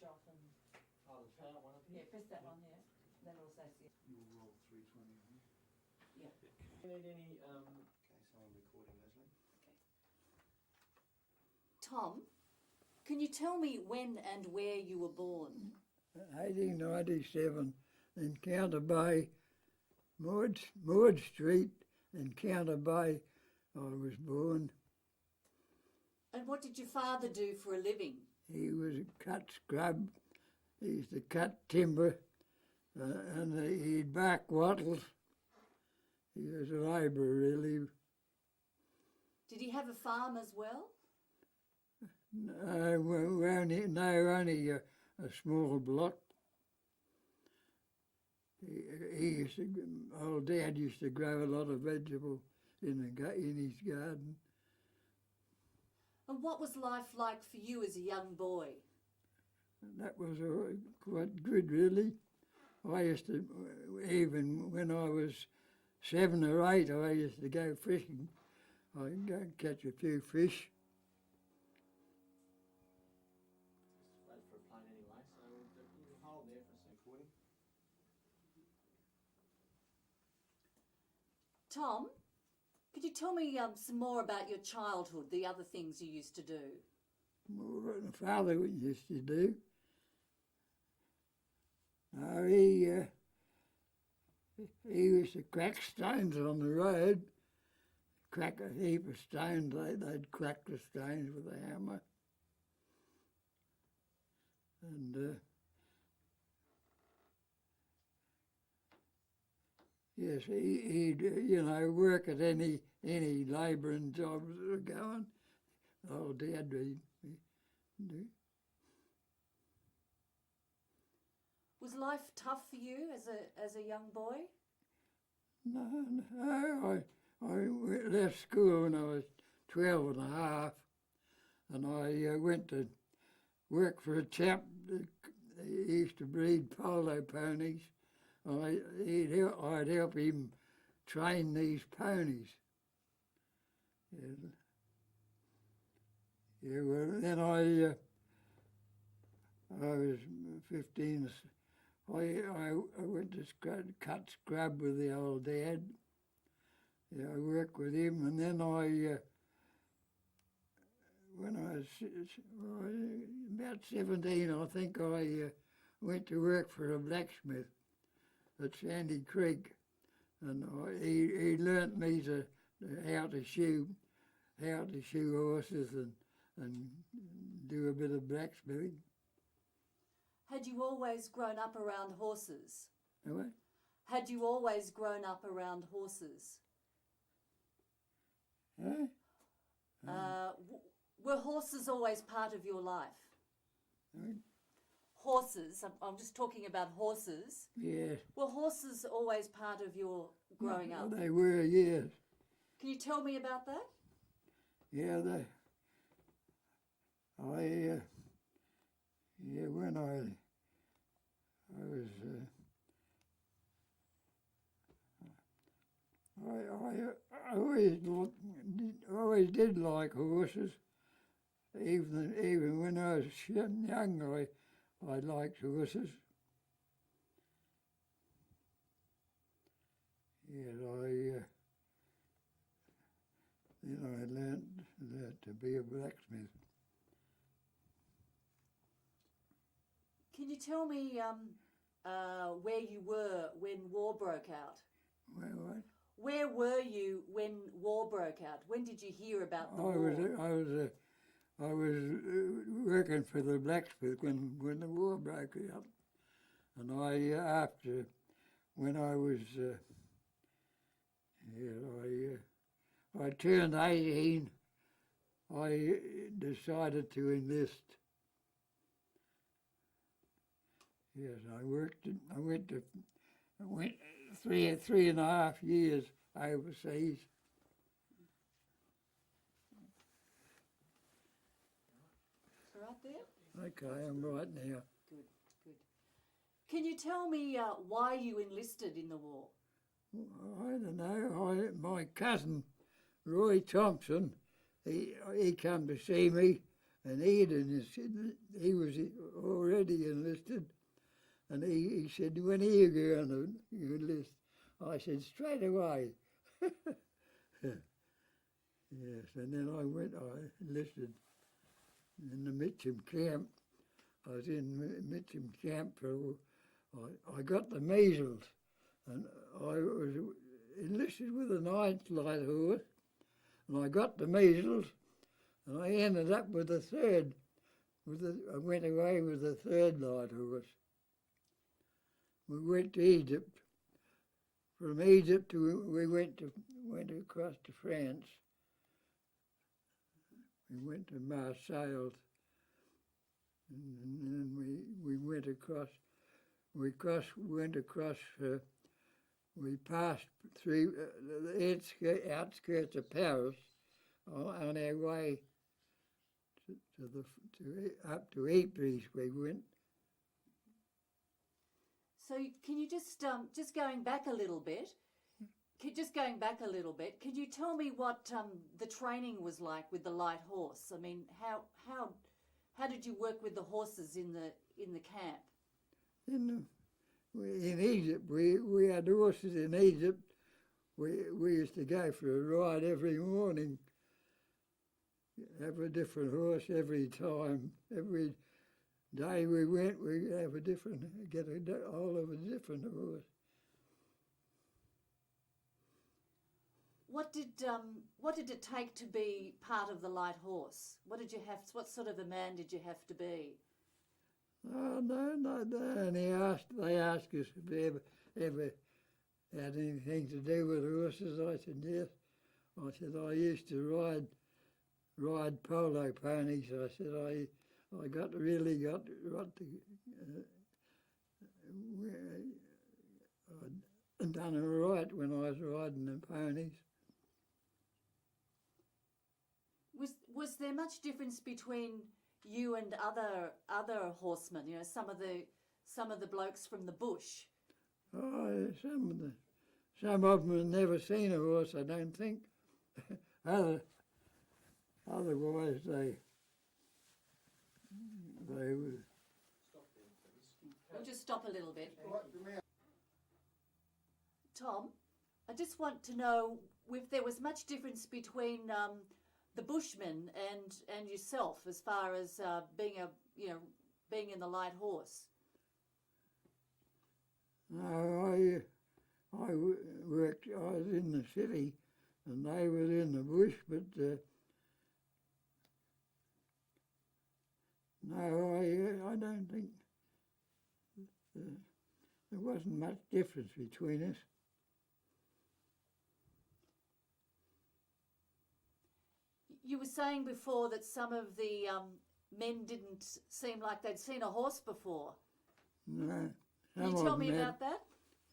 off and Oh, the start one up yeah, here? press that one here. Then also see. You'll roll 320. Yeah. Do you need any, Okay, so I'm recording, Leslie. Tom, can you tell me when and where you were born? 1897 in Counter Bay, Maud Street in Counter Bay I was born. And what did your father do for a living? He was a cut scrub. He used to cut timber and he'd bark wattles. He was a labourer really. Did he have a farm as well? No, only a small block. Old Dad used to grow a lot of vegetable in his garden. And what was life like for you as a young boy? That was quite good, really. I used to, even when I was 7 or 8, I used to go fishing. I'd go and catch a few fish. just wait for a plane anyway, so you can hold there for a second. Recording? Tom, could you tell me some more about your childhood, the other things you used to do? What my father used to do. He used to crack stones on the road, crack a heap of stones. They'd crack the stones with a hammer. And yes, he'd work at any labouring jobs that were going. Old Dad he'd do. Was life tough for you as a young boy? No, I left school when I was 12 and a half, and I went to work for a chap that he used to breed polo ponies. I'd help him train these ponies. Yeah, well, then I was 15. I went to cut scrub with the old Dad. Yeah, I worked with him, and then when I was about 17, I think I went to work for a blacksmith at Sandy Creek, and he learnt me how to shoe horses and do a bit of blacksmithing. Had you always grown up around horses? Anyway, Had you always grown up around horses? eh? Were horses always part of your life? Eh? Horses, I'm just talking about horses. Yes. Were horses always part of your growing up? They were, yes. Can you tell me about that? Yeah, when I was, I always did like horses. Even when I was young, I liked horses. Yeah, then I learnt to be a blacksmith. Can you tell me where you were when war broke out? Well, what? Where were you when war broke out? When did you hear about the war? I was working for the blacksmith when the war broke out, and when I was I turned 18, I decided to enlist. Yes, I went 3.5 years overseas. Right there? Okay, I'm right now. Good, good. Can you tell me why you enlisted in the war? I don't know. My cousin, Roy Thompson, he come to see me, and he was already enlisted, and he said, "When are you going to enlist?" I said, "Straight away." Yes, and then I enlisted in the Mitcham camp. I was in Mitcham camp I got the measles, and I was enlisted with the 9th Light Horse, and I got the measles, and I ended up with the 3rd. I went away with the 3rd Light Horse. We went to Egypt. From Egypt we went across to France. We went to Marseille, and then we went across. We passed through the outskirts of Paris on our way up to Ypres. We went. So can you just going back a little bit? Can you tell me what the training was like with the light horse? I mean, how did you work with the horses in the camp? In Egypt, we had horses in Egypt. We used to go for a ride every morning. Have a different horse every time. Every day we went, we have get a hold of a different horse. What did it take to be part of the light horse? What sort of a man did you have to be? Oh no! They asked us if we ever had anything to do with horses. I said yes. I said I used to ride polo ponies. I said I really got I'd done all right when I was riding the ponies. Was there much difference between you and other horsemen? You know, some of the blokes from the bush. Oh, some of them had never seen a horse. I don't think. Otherwise, they would. We'll just stop a little bit. Tom, I just want to know if there was much difference between the Bushmen and yourself as far as being in the light horse. No, I worked. I was in the city, and they were in the bush. But no, I don't think there wasn't much difference between us. You were saying before that some of the men didn't seem like they'd seen a horse before. No. Can you tell me about that?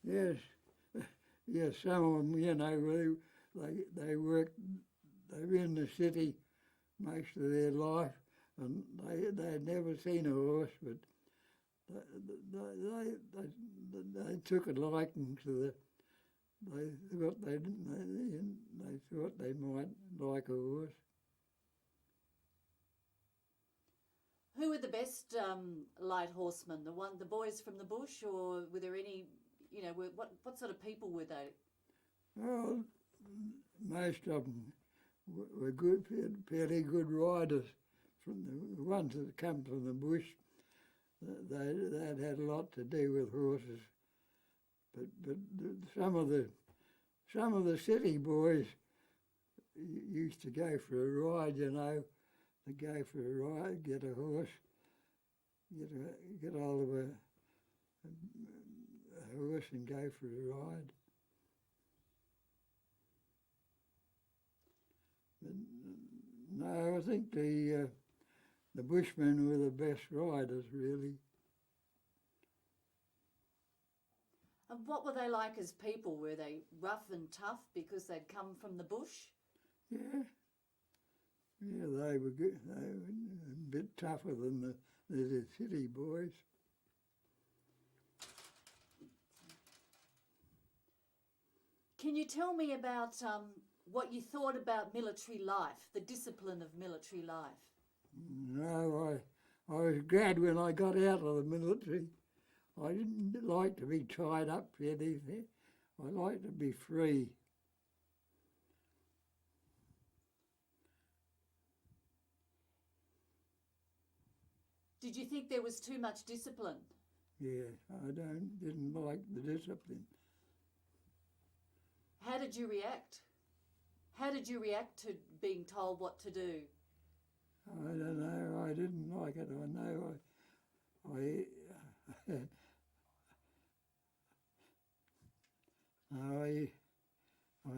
Yes. Yes, some of them, they worked, they were in the city most of their life, and they had never seen a horse, but they took a liking to they thought they might like a horse. Who were the best light horsemen? The boys from the bush, or were there any? What sort of people were they? Well, most of them were good, fairly good riders. From the ones that come from the bush, they'd had a lot to do with horses. But some of the city boys used to go for a ride, to go for a ride, get a horse, get hold of a horse and go for a ride. But no, I think the Bushmen were the best riders, really. And what were they like as people? Were they rough and tough because they'd come from the bush? Yeah. Yeah, they were good. They were a bit tougher than the city boys. Can you tell me about what you thought about military life, the discipline of military life? No, I was glad when I got out of the military. I didn't like to be tied up for anything. I like to be free. Did you think there was too much discipline? Yeah, I didn't like the discipline. How did you react? How did you react to being told what to do? I don't know. I didn't like it. I know. I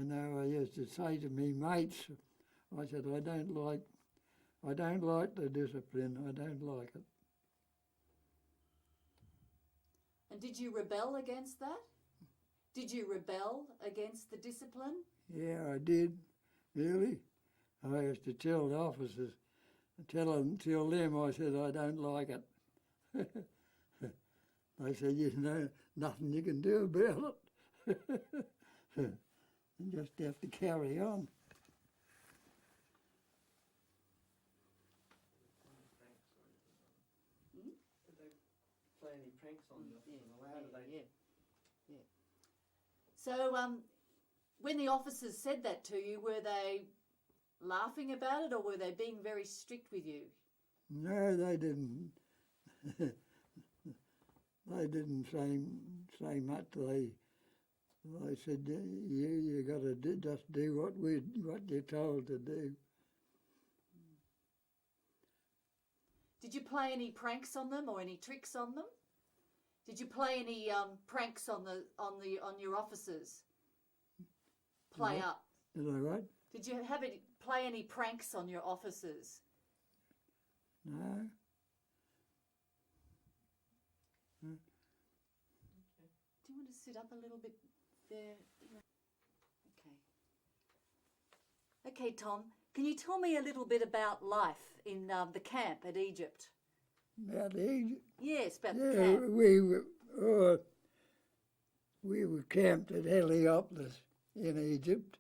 know. I used to say to me mates, I said, I don't like the discipline. I don't like it. And did you rebel against that? Did you rebel against the discipline? Yeah, I did. Really. I used to tell the officers, tell them, I said, I don't like it. They said, you know, nothing you can do about it. You just have to carry on. Did they play any pranks on you? How did they? Yeah. So, when the officers said that to you, were they laughing about it, or were they being very strict with you? No, they didn't. They didn't say much. They said, you got to just do what you're told to do. Did you play any pranks on them or any tricks on them? Did you play any pranks on your officers? Play What? up. Did I what? Did you play any pranks on your officers? No. Do you want to sit up a little bit there? Okay. Okay, Tom, can you tell me a little bit about life in the camp at Egypt? About Egypt? Yes, about the Yeah, camp. we were camped at Heliopolis in Egypt,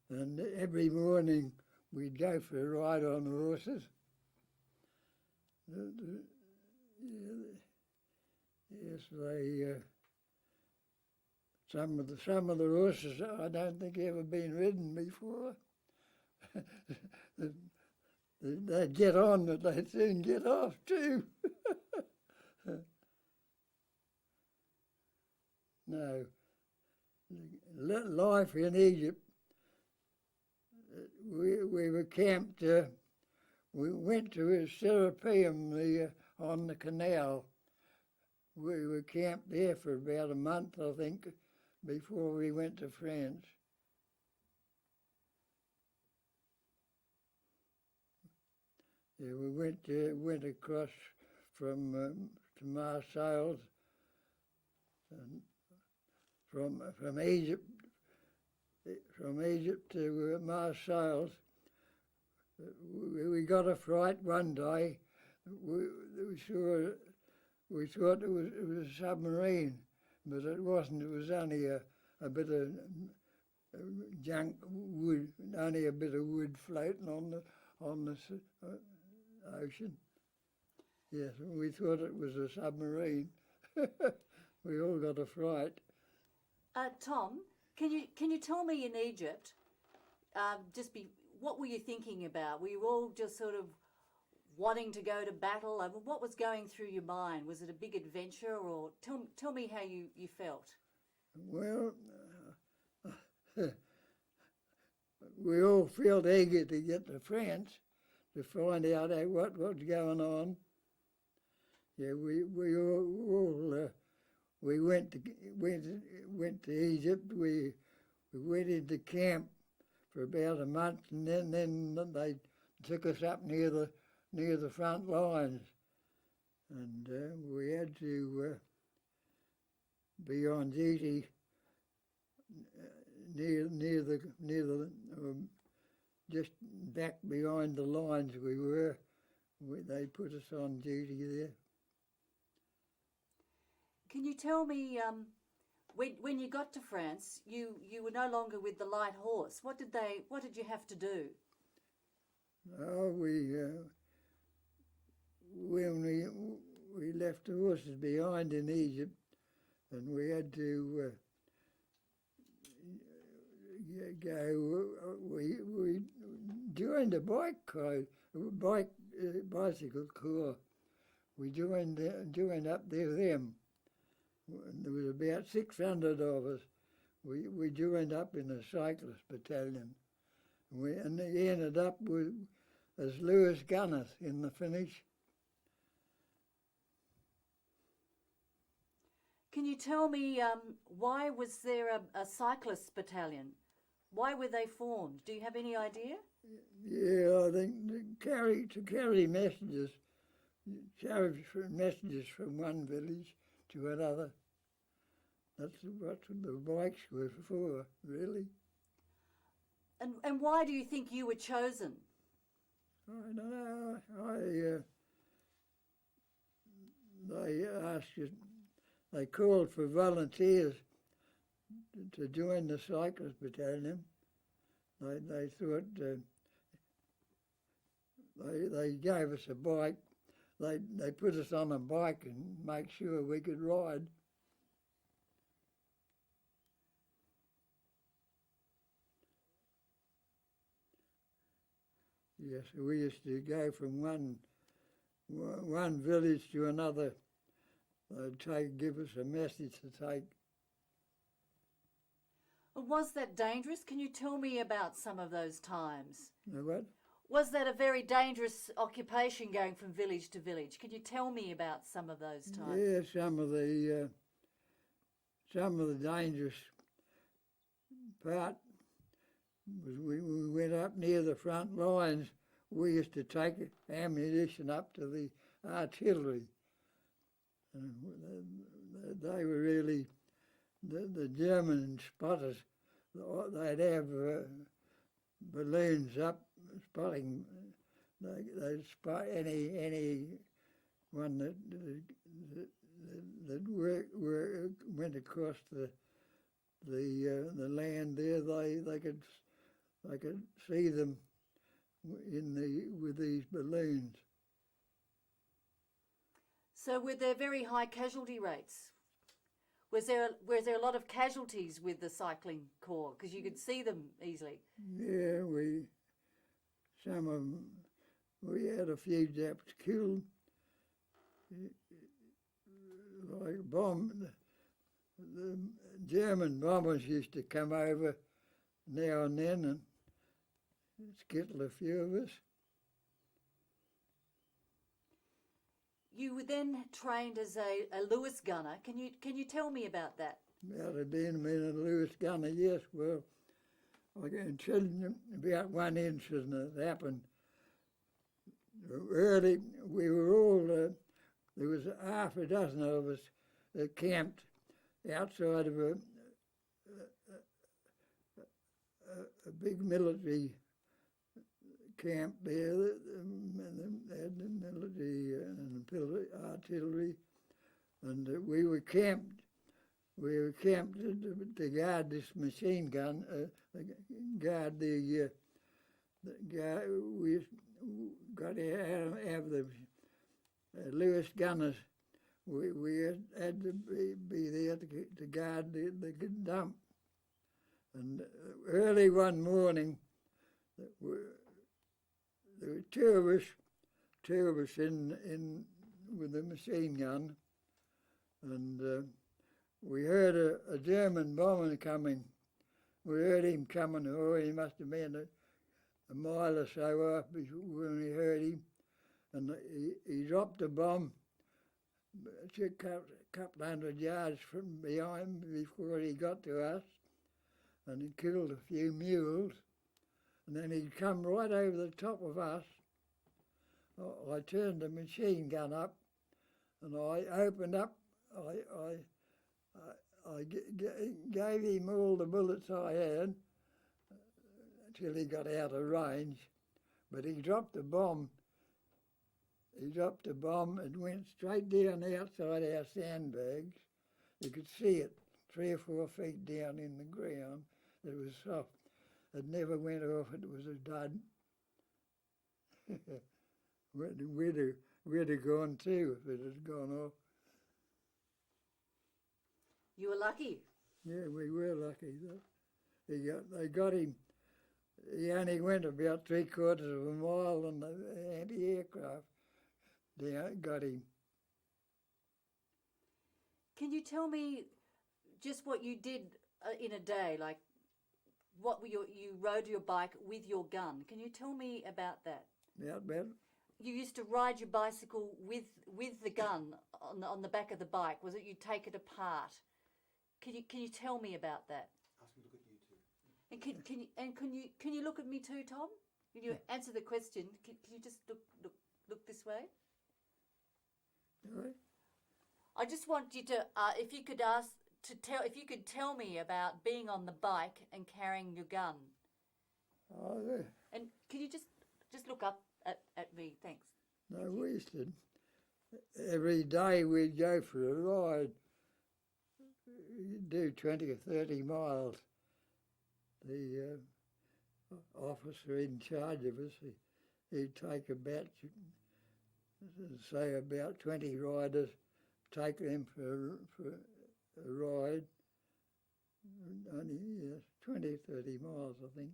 and every morning we'd go for a ride on horses. Yes, some of the horses I don't think ever been ridden before. They'd get on, but they'd soon get off too. No, life in Egypt. We were camped. We went to Serapeum on the canal. We were camped there for about a month, I think, before we went to France. Yeah, we went across from to Marseilles, and from Egypt to Marseilles. We got a fright one day. We thought it was a submarine, but it wasn't. It was only a bit of junk wood, only a bit of wood floating on the ocean. Yes, we thought it was a submarine. We all got a fright. Tom, can you tell me in Egypt, what were you thinking about? Were you all just sort of wanting to go to battle? I mean, what was going through your mind? Was it a big adventure, or tell me how you felt? Well, we all felt eager to get to France to find out what was going on. Yeah, we went to Egypt. We went into camp for about a month, and then they took us up near the front lines, and we had to be on duty near the just back behind the lines. They put us on duty there. Can you tell me, when you got to France, you were no longer with the light horse. What did you have to do? Oh, when we left the horses behind in Egypt, and we had to go. We joined a bicycle corps. We joined up there with them. There was about 600 of us. We joined up in a cyclist battalion. And they ended up as Lewis gunners in the finish. Can you tell me why was there a cyclist battalion? Why were they formed? Do you have any idea? Yeah, I think to carry messages, messages from one village to another. That's what the bikes were for, really. And why do you think you were chosen? I don't know. They asked you, they called for volunteers to join the cyclist battalion. They thought they gave us a bike. They put us on a bike and make sure we could ride. Yes, we used to go from one village to another. They'd give us a message to take. Was that dangerous? Can you tell me about some of those times? What? Was that a very dangerous occupation going from village to village? Can you tell me about some of those times? Yeah, some of the dangerous part was we went up near the front lines. We used to take ammunition up to the artillery. And they were really, the German spotters, they'd have balloons up spotting. They'd spot any one that went across the land there. They could see them with these balloons. So were there very high casualty rates? Was there a lot of casualties with the cycling corps because you could see them easily? Yeah, we had a few Japs killed. Like the German bombers used to come over now and then and skittle a few of us. You were then trained as a Lewis gunner. Can you tell me about that? About being a Lewis gunner, yes. Well, I can tell you about one incident that happened. Early, we were all, there was half a dozen of us that camped outside of a big military camp there. They had the military and artillery, and we were camped. We were camped to guard this machine gun, guard the guard. We got to have the Lewis gunners. We had to be there to guard the dump. And early one morning, there were two of us in with a machine gun, and we heard a German bomber coming. We heard him coming. Oh, he must have been a mile or so off when we heard him, and he dropped a bomb a couple hundred yards from behind before he got to us, and he killed a few mules. And then he'd come right over the top of us. I turned the machine gun up, and I opened up. I gave him all the bullets I had till he got out of range. But he dropped a bomb. He dropped a bomb and went straight down outside our sandbags. You could see it 3 or 4 feet down in the ground. It was soft. It never went off. It was a dud. We'd we'd have gone too if it had gone off. You were lucky. Yeah, we were lucky though. They got him. He only went about 3/4 of a mile on the anti-aircraft. They got him. Can you tell me just what you did in a day? Like, what were you rode your bike with your gun? Can you tell me about that? About You used to ride your bicycle with the gun on the back of the bike. Was it you take it apart? Can you tell me about that? Ask me to look at you two. And can you look at me too, Tom? Can you answer the question? Can you just look this way? Right. I just want you to, if you could tell me about being on the bike and carrying your gun. Oh, yeah. And can you just look up at me? Thanks. No, we used to. Every day we'd go for a ride. We'd do 20 or 30 miles. The officer in charge of us, he'd take a batch, say about 20 riders, take them for a ride. Only 20, 30 miles, I think.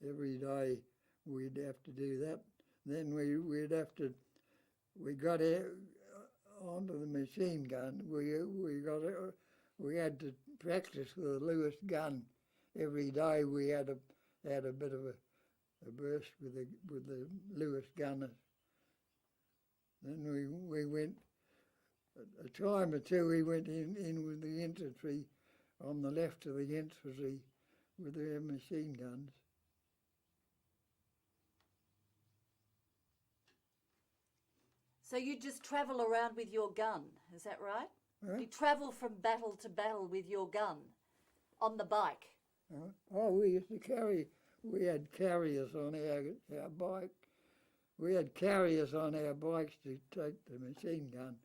Every day we'd have to do that. Then we got out onto the machine gun. We had to practice with a Lewis gun. Every day we had a bit of a burst with the Lewis gunners. Then we went, a time or two we went in with the infantry on the left of the infantry with their machine guns. So you just travel around with your gun, is that right? Huh? You travel from battle to battle with your gun on the bike. Oh, we used to we had carriers on our bike. We had carriers on our bikes to take the machine gun.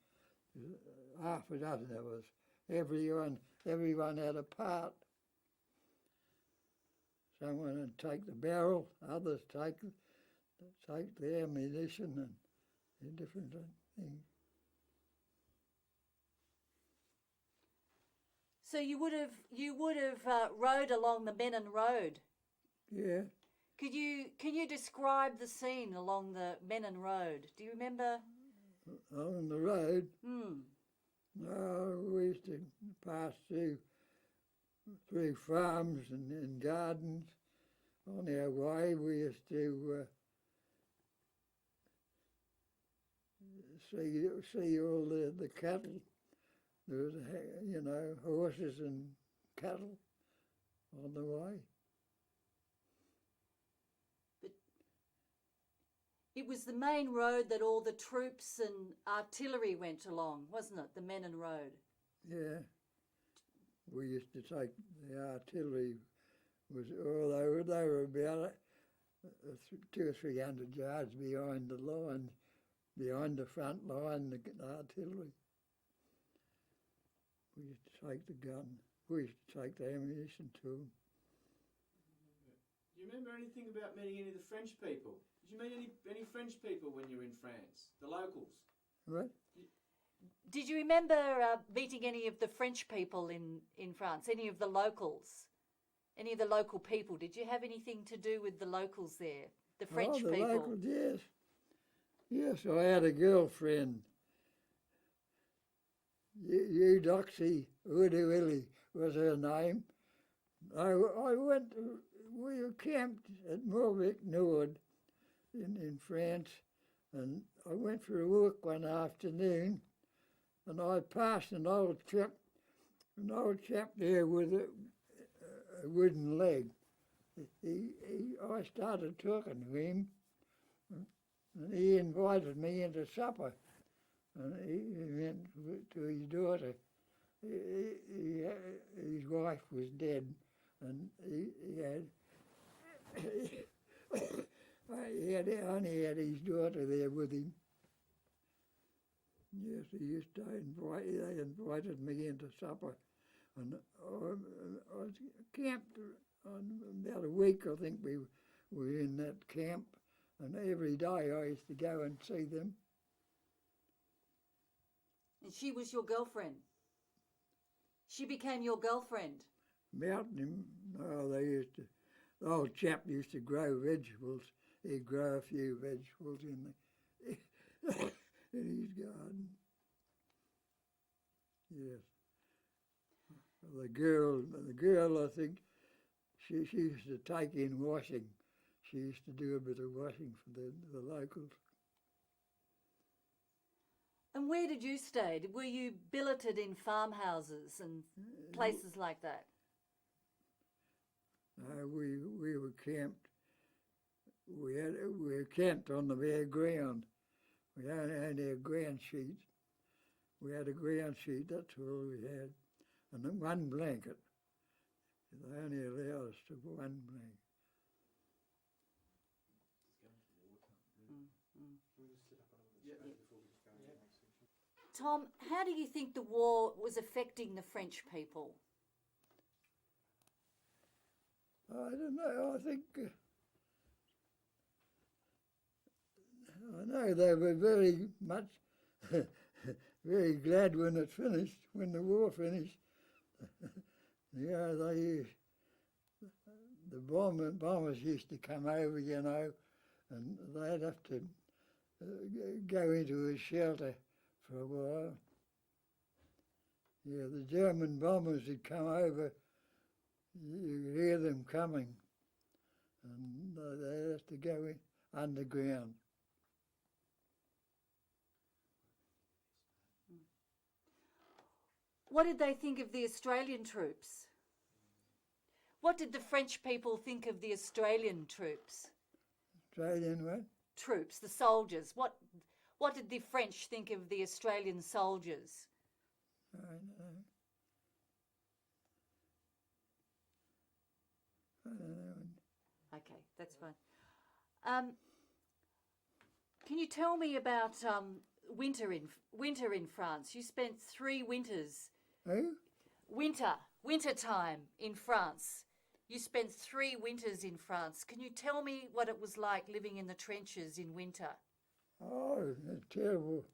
Half a dozen of us. Everyone had a part. Someone would take the barrel, others take the ammunition and different things. So you would have rode along the Menin Road. Yeah. Can you describe the scene along the Menin Road? Do you remember? On the road, Hmm. we used to pass through farms and gardens. On our way, we used to see all the cattle. There was, horses and cattle on the way. It was the main road that all the troops and artillery went along, wasn't it? The Menin Road. Yeah. We used to take the artillery. They were about 200 or 300 yards behind the line, behind the front line, the artillery. We used to take the gun. We used to take the ammunition to them. Do you remember anything about meeting any of the French people? Did you meet any French people when you were in France? The locals? What? Did you remember meeting any of the French people in France? Any of the locals? Any of the local people? Did you have anything to do with the locals there? The French the people? locals, yes. Yes, I had a girlfriend. Eudoxie Uduilli was her name. We were camped at Mauvais Nord in France, and I went for a walk one afternoon, and I passed an old chap there with a wooden leg. I started talking to him, and he invited me into supper. And he went to his daughter. His wife was dead, and he only had his daughter there with him. Yes, they invited me into supper, and I was camped on about a week. I think we were in that camp, And every day I used to go and see them. And she was your girlfriend. She became your girlfriend. Mountain, oh, they used to, the old chap used to grow vegetables. He'd grow a few vegetables in in his garden. Yes. The girl, I think, she used to take in washing. She used to do a bit of washing for the locals. And where did you stay? Were you billeted in farmhouses and places like that? We were camped. We were camped on the bare ground. We only had a ground sheet. We had a ground sheet, that's all we had. And then one blanket. They only allowed us to have one blanket. Tom, how do you think the war was affecting the French people? I don't know, I think, I know they were very much, very glad when it finished, when the war finished. Yeah, the bombers used to come over, you know, and they'd have to go into a shelter for a while. Yeah, the German bombers would come over, you could hear them coming, and they'd have to go in underground. What did they think of the Australian troops? What did the French people think of the Australian troops? Australian what? Troops, the soldiers. What did the French think of the Australian soldiers? I don't know. I don't know. Okay, that's fine. Can you tell me about winter in France? You spent 3 winters. Who? Winter time in France. You spent 3 winters in France. Can you tell me what it was like living in the trenches in winter? Oh, it's terrible.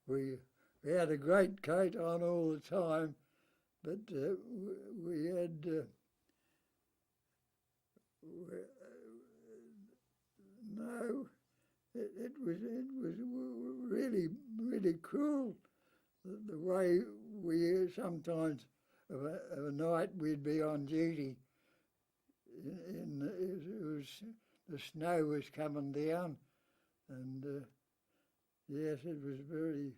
we had a great coat on all the time, but we had no. It was really cruel. The way we sometimes of a night we'd be on duty. The snow was coming down, and yes, it was very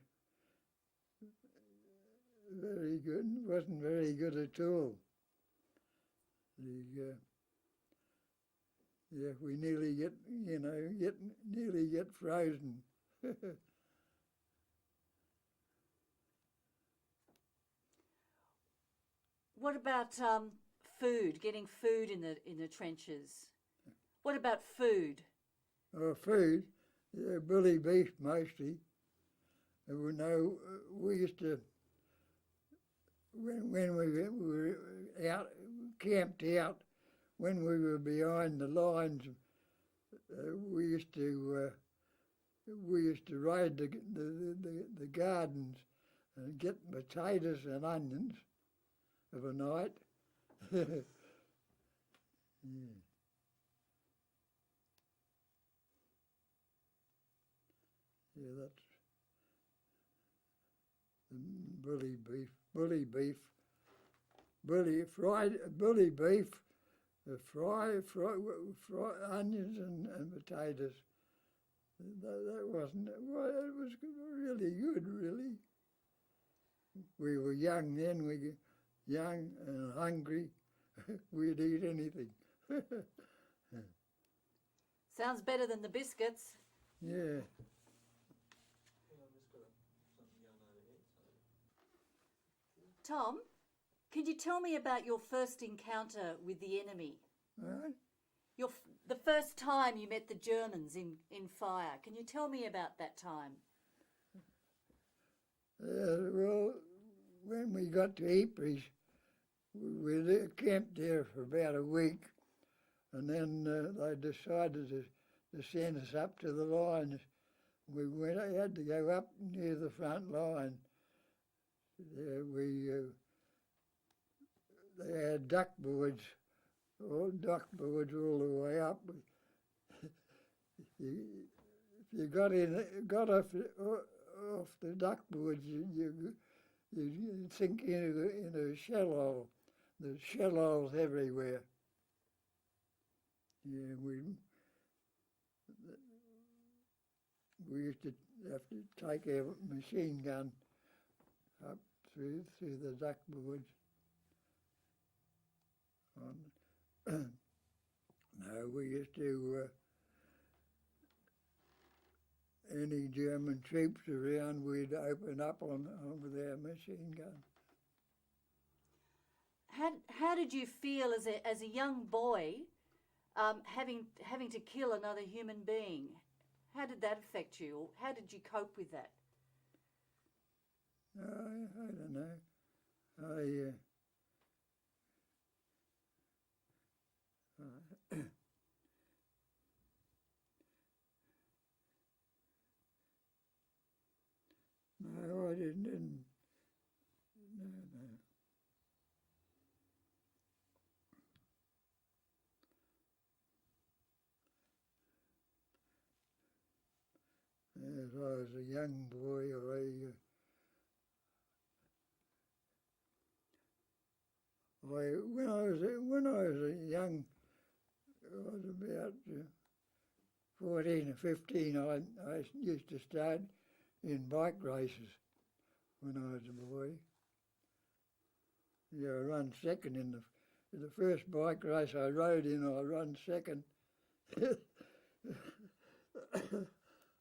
good. It wasn't very good at all. Yeah, we nearly get frozen. What about food? Getting food in the trenches. What about food? Food, bully beef mostly. We used to when we were out camped out. When we were behind the lines, we used to raid the gardens and get potatoes and onions of a night. Yeah. Yeah, that's bully beef, bully beef. Fry onions and potatoes. That wasn't, well, it was really good, really. We were young then, young and hungry. We'd eat anything. Sounds better than the biscuits. Yeah. Tom, can you tell me about your first encounter with the enemy? Right. The first time you met the Germans in fire. Can you tell me about that time? Well, when we got to Ypres, we camped there for about a week, and then they decided to send us up to the lines. We had to go up near the front line. They had duckboards all the way up. If you got off the duckboards, you sink into a shell hole. There's shell holes everywhere. Yeah, we used to have to take our machine gun up through the duckboards. No, we used to, any German troops around, we'd open up on with our machine gun. How did you feel as a young boy, having to kill another human being? How did that affect you? Or how did you cope with that? I don't know. No, I didn't. No. As I was a young boy, when I was a young, I was about 14 or 15. I used to start in bike races when I was a boy. Yeah, I run second in the first bike race I rode in. I run second.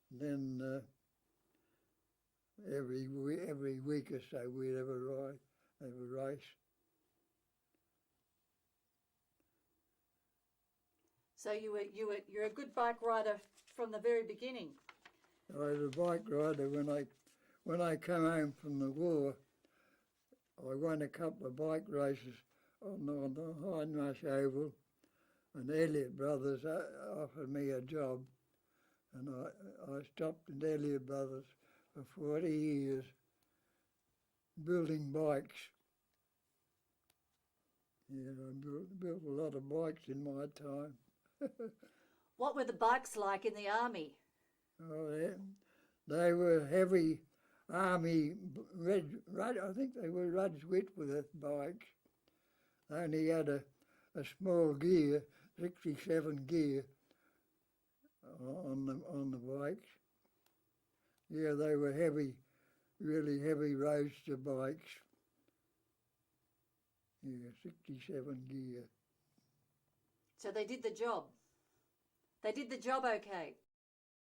Then every week or so we'd have a race. So you're a good bike rider from the very beginning. I was a bike rider when I come home from the war. I won a couple of bike races on the Hindrush Oval, and Elliott Brothers offered me a job, and I stopped at Elliott Brothers for 40 years building bikes. Yeah, I built a lot of bikes in my time. What were the bikes like in the army? Oh, they were heavy army I think they were Rudd's Whitworth bikes. They only had a small gear, 67 gear on the bikes. Yeah, they were heavy, really heavy roadster bikes. Yeah, 67 gear. So they did the job. They did the job okay.